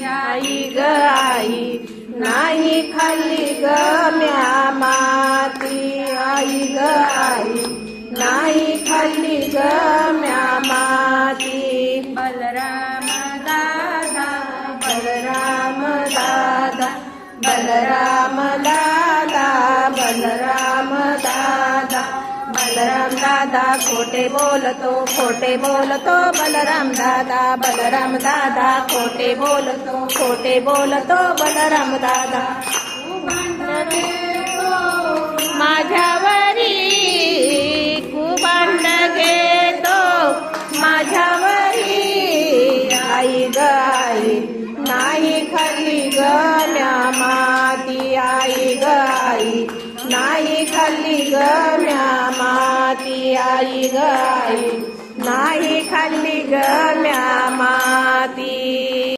आई ग आई नाही खाल्ली ग म्या माती आई ग आई नाही खाल्ली ग म्या माती बलराम दादा बलराम दादा बलराम दादा बलराम दादा बलराम दादा खोटे बोलतो बलराम दादा खोटे बोलतो बलराम दादा माझ्यावरी कुभांड घेतो माझ्यावरी आई ग आई नाही खाल्ली ग म्या माती आई ग आई नाही खाल्ली ग म्या माती आई ग आई नाही खाल्ली ग म्या माती